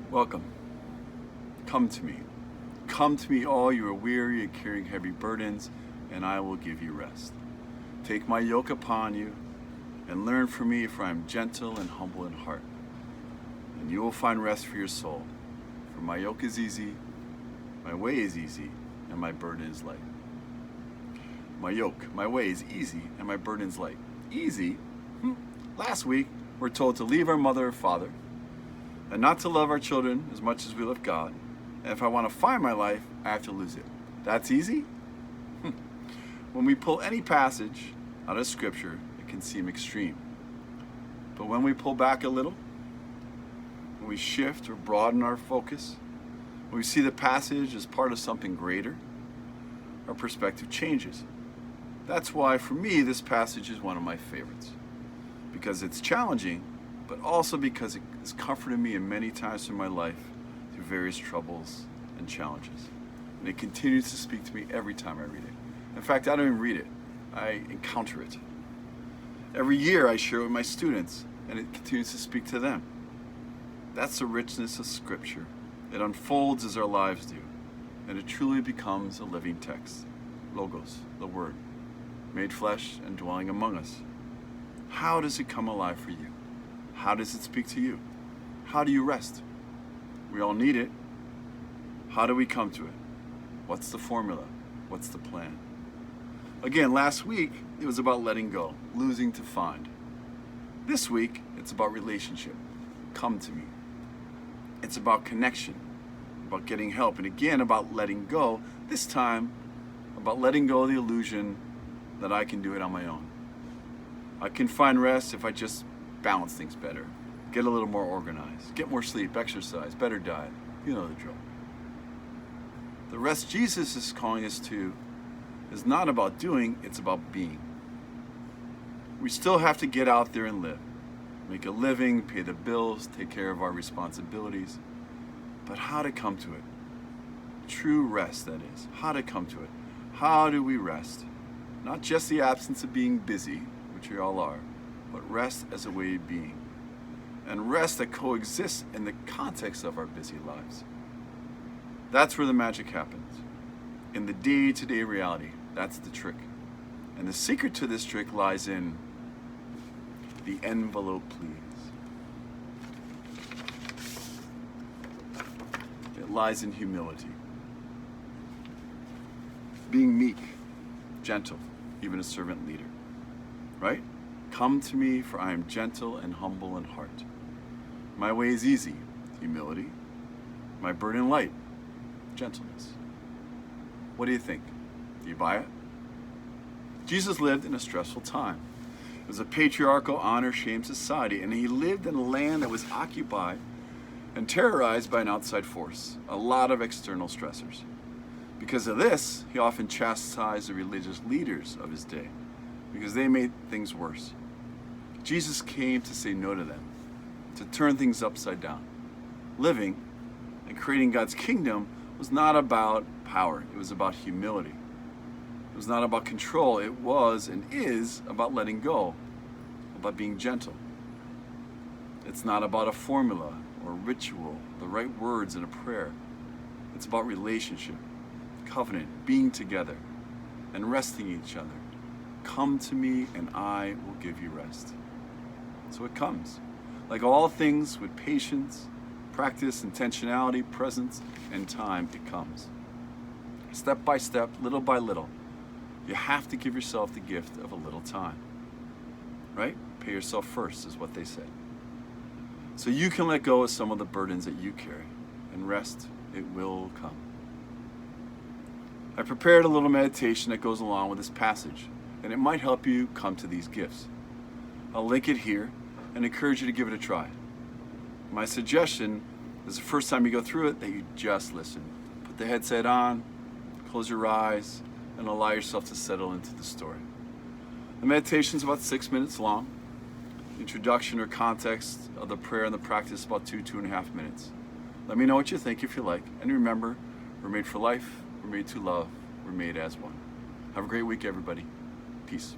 Welcome. Come to me. Come to me, all you are weary and carrying heavy burdens, and I will give you rest. Take my yoke upon you and learn from me, for I am gentle and humble in heart, and you will find rest for your soul. For my yoke is easy, my way is easy, and my burden is light. My yoke, my way is easy, and my burden is light. Easy? Last week, we're told to leave our mother or father, and not to love our children as much as we love God. And if I want to find my life, I have to lose it. That's easy? When we pull any passage out of Scripture, it can seem extreme. But when we pull back a little, when we shift or broaden our focus, when we see the passage as part of something greater, our perspective changes. That's why, for me, this passage is one of my favorites. Because it's challenging, but also because it has comforted me in many times in my life through various troubles and challenges. And it continues to speak to me every time I read it. In fact, I don't even read it. I encounter it. Every year I share it with my students, and it continues to speak to them. That's the richness of Scripture. It unfolds as our lives do, and it truly becomes a living text. Logos, the Word, made flesh and dwelling among us. How does it come alive for you? How does it speak to you? How do you rest? We all need it. How do we come to it? What's the formula? What's the plan? Again, last week, it was about letting go, losing to find. This week, it's about relationship. Come to me. It's about connection, about getting help, and again, about letting go. This time, about letting go of the illusion that I can do it on my own. I can find rest if I just balance things better, get a little more organized, get more sleep, exercise, better diet. You know the drill. The rest Jesus is calling us to is not about doing, it's about being. We still have to get out there and live, make a living, pay the bills, take care of our responsibilities. But how to come to it? True rest, that is. How to come to it. How do we rest? Not just the absence of being busy, which we all are, but rest as a way of being. And rest that coexists in the context of our busy lives. That's where the magic happens. In the day-to-day reality, that's the trick. And the secret to this trick lies in the envelope, please. It lies in humility. Being meek, gentle, even a servant leader. Right? Come to me, for I am gentle and humble in heart. My way is easy, humility. My burden light, gentleness. What do you think? Do you buy it? Jesus lived in a stressful time. It was a patriarchal honor-shame society, and he lived in a land that was occupied and terrorized by an outside force, a lot of external stressors. Because of this, he often chastised the religious leaders of his day, because they made things worse. Jesus came to say no to them, to turn things upside down. Living and creating God's kingdom was not about power. It was about humility. It was not about control. It was and is about letting go, about being gentle. It's not about a formula or ritual, the right words in a prayer. It's about relationship, covenant, being together, and resting each other. Come to me and I will give you rest. So it comes. Like all things, with patience, practice, intentionality, presence, and time, it comes. Step by step, little by little. You have to give yourself the gift of a little time. Right? Pay yourself first is what they say. So you can let go of some of the burdens that you carry, and rest, it will come. I prepared a little meditation that goes along with this passage, and it might help you come to these gifts. I'll link it here and encourage you to give it a try. My suggestion is the first time you go through it that you just listen. Put the headset on, close your eyes, and allow yourself to settle into the story. The meditation is about 6 minutes long. The introduction or context of the prayer and the practice is about 2.5 minutes. Let me know what you think if you like. And remember, we're made for life, we're made to love, we're made as one. Have a great week, everybody. Peace.